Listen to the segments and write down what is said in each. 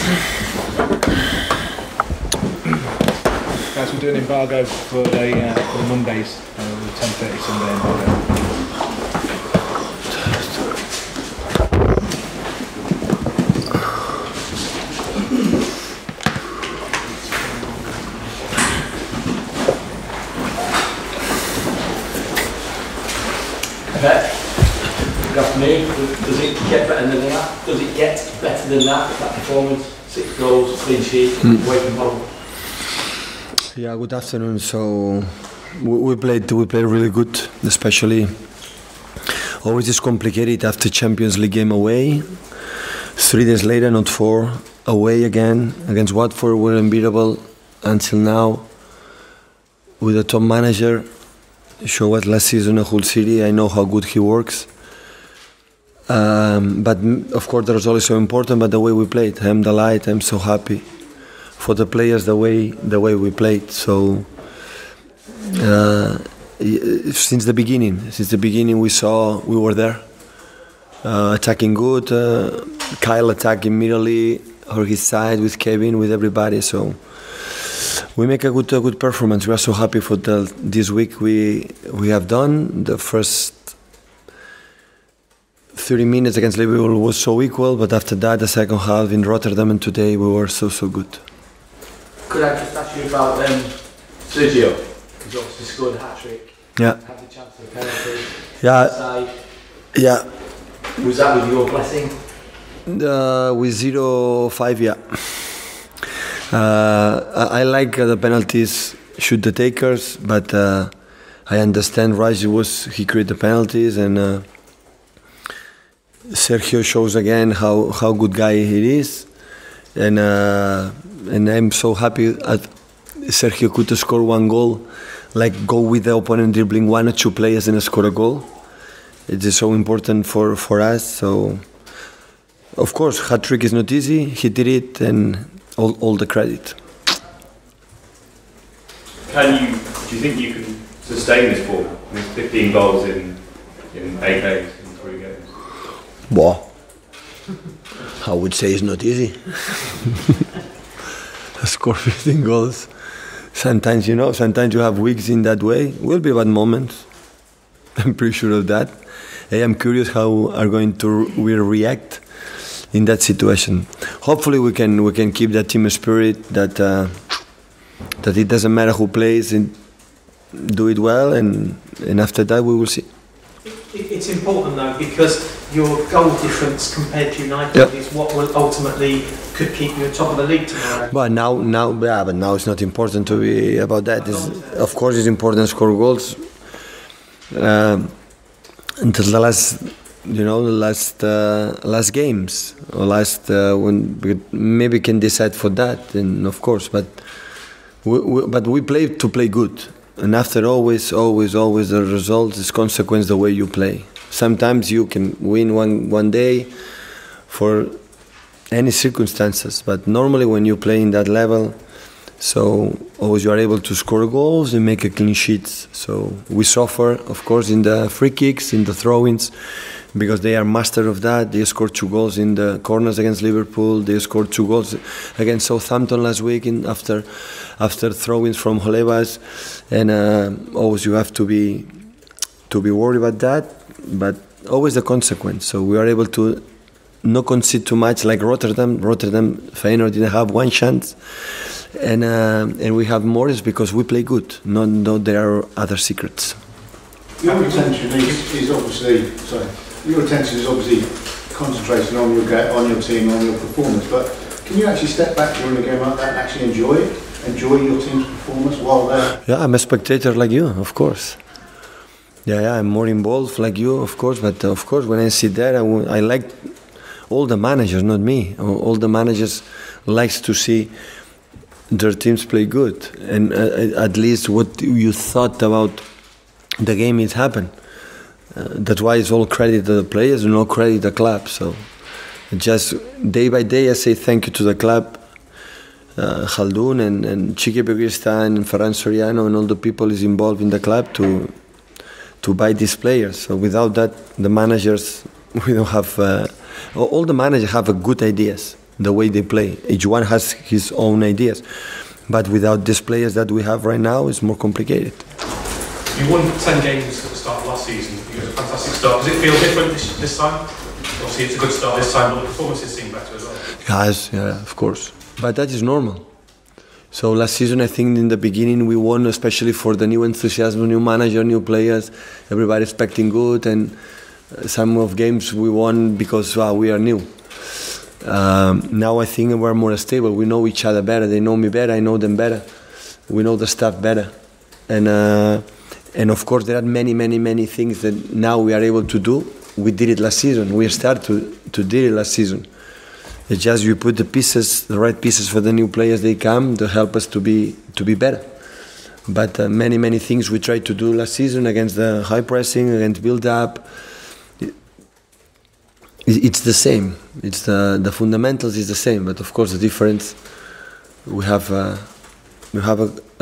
Guys, we're doing embargo for the Mondays, the 10:30 Sunday embargo. Good afternoon. Does it get better than that? Does it get better than that performance? 6 goals, clean sheet, away from home. Yeah, good afternoon. So we played really good, especially always it's complicated after Champions League game away. 3 days later, not 4, away again against Watford. We're unbeatable until now. With the top manager, show what last season at Hull City. I know how good he works. But of course, the result is so important. But the way we played, I'm delighted. I'm so happy for the players. The way we played. So since the beginning, we saw we were there, attacking good. Kyle attacked immediately on his side with Kevin, with everybody. So we make a good performance. We are so happy for this week we have done. The first 30 minutes against Liverpool was so equal, but after that, the second half in Rotterdam and today, we were so good. Could I just ask you about Sergio? He's obviously scored a hat-trick. Yeah. Had the chance for the penalty. Yeah. Side. Yeah. Was that with your blessing? With 0-5, yeah. I like the penalties, shoot the takers, but I understand he created the penalties, and Sergio shows again how good guy he is, and I'm so happy that Sergio could score 1 goal, like go with the opponent dribbling 1 or 2 players and score a goal. It is so important for us. So of course, hat-trick is not easy. He did it, and all the credit. Do you think you can sustain this form? I mean, 15 goals in 8 days, in 3 games. Well, I would say it's not easy. Score 15 goals. Sometimes you have weeks in that way. Will be bad moments. I'm pretty sure of that. I am curious how we will react in that situation. Hopefully we can keep that team spirit that it doesn't matter who plays and do it well, and after that we will see. It's important though, because your goal difference compared to United is what will ultimately could keep you on top of the league tomorrow. But now it's not important to be about that. Of course, it's important to score goals. Until the last games or when maybe can decide for that, and of course, but we play to play good. And after always the result is consequence the way you play. Sometimes you can win one day for any circumstances, but normally when you play in that level, so always you are able to score goals and make a clean sheets. So we suffer, of course, in the free kicks, in the throw-ins, because they are master of that. They scored 2 goals in the corners against Liverpool. They scored 2 goals against Southampton last week after throw-ins from Holebas, and always you have to be worried about that, but always the consequence. So we are able to not concede too much, like Rotterdam. Feyenoord didn't have 1 chance, and we have more is because we play good. No, there are other secrets. Your attention is obviously concentrating on your team, on your performance. But can you actually step back during a game like that and actually enjoy it? Enjoy your team's performance while there? Yeah, I'm a spectator like you, of course. Yeah, I'm more involved like you, of course. But of course, when I sit there, I like all the managers, not me. All the managers likes to see their teams play good, and at least what you thought about the game it happened. That's why it's all credit to the players and no credit to the club. So just day by day, I say thank you to the club, Khaldun and Chiqui Begiristain and Ferran Soriano and all the people is involved in the club to buy these players. So without that, the managers, we don't have. All the managers have good ideas, the way they play. Each one has his own ideas. But without these players that we have right now, it's more complicated. You won 10 games at the start of last season. You had a fantastic start. Does it feel different this time? Obviously, it's a good start this time, but the performances seem better as well. Yes, yeah, of course. But that is normal. So last season, I think in the beginning we won, especially for the new enthusiasm, new manager, new players, everybody expecting good, and some of games we won because we are new. Now I think we're more stable. We know each other better. They know me better. I know them better. We know the staff better, and of course there are many things that now we are able to do. We did it last season. We started to do it last season. It's just you put the pieces, the right pieces for the new players. They come to help us to be better. But many things we tried to do last season against the high pressing, against build up. It's the same. It's the fundamentals is the same, but of course the difference. We have a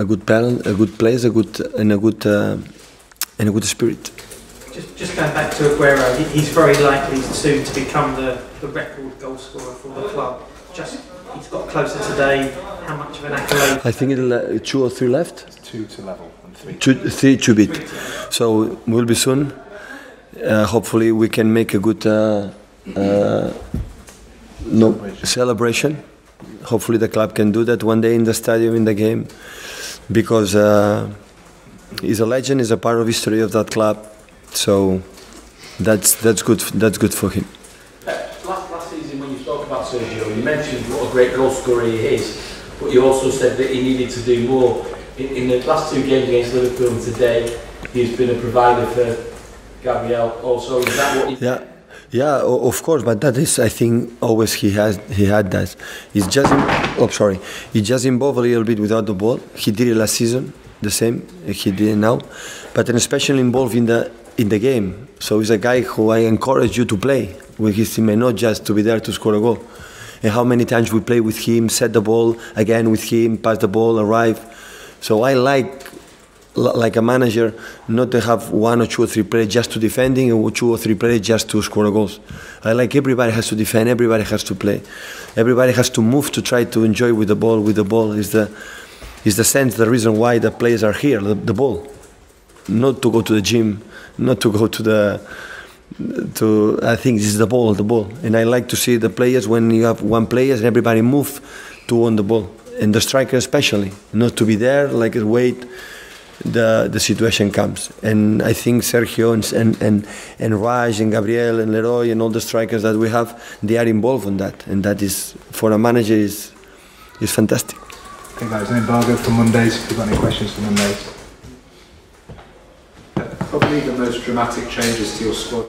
good talent, a good players, a good spirit. Just going back to Aguero, he's very likely soon to become the record goal scorer for the club. He's got closer today. How much of an accolade? I think it'll 2 or 3 left. 2 to level and 3. 3 to beat. So we'll be soon. Hopefully we can make a good celebration. Hopefully the club can do that one day in the stadium, in the game, because he's a legend. He's a part of history of that club. So that's good. That's good for him. Last season, when you spoke about Sergio, you mentioned what a great goal scorer he is, but you also said that he needed to do more. In the last 2 games against Liverpool and today, he's been a provider for Gabriel. Also, is that what? Yeah, of course. But that is, I think, always he had that. He's just he's just involved a little bit without the ball. He did it last season, the same he did it now, but then especially involved in the game. So he's a guy who I encourage you to play with his team and not just to be there to score a goal. And how many times we play with him, set the ball again with him, pass the ball, arrive. So I like a manager not to have 1 or 2 or 3 players just to defending or 2 or 3 players just to score goals. I like everybody has to defend, everybody has to play, everybody has to move to try to enjoy with the ball. With the ball is the sense, the reason why the players are here, the ball. Not to go to the gym, not to go I think this is the ball. And I like to see the players when you have 1 player and everybody move to win the ball. And the striker especially, not to be there, like wait, the situation comes. And I think Sergio and Raj and Gabriel and Leroy and all the strikers that we have, they are involved in that. And that is, for a manager, is fantastic. Okay guys, an embargo for Mondays. If you've got any questions for Mondays. Probably the most dramatic changes to your squad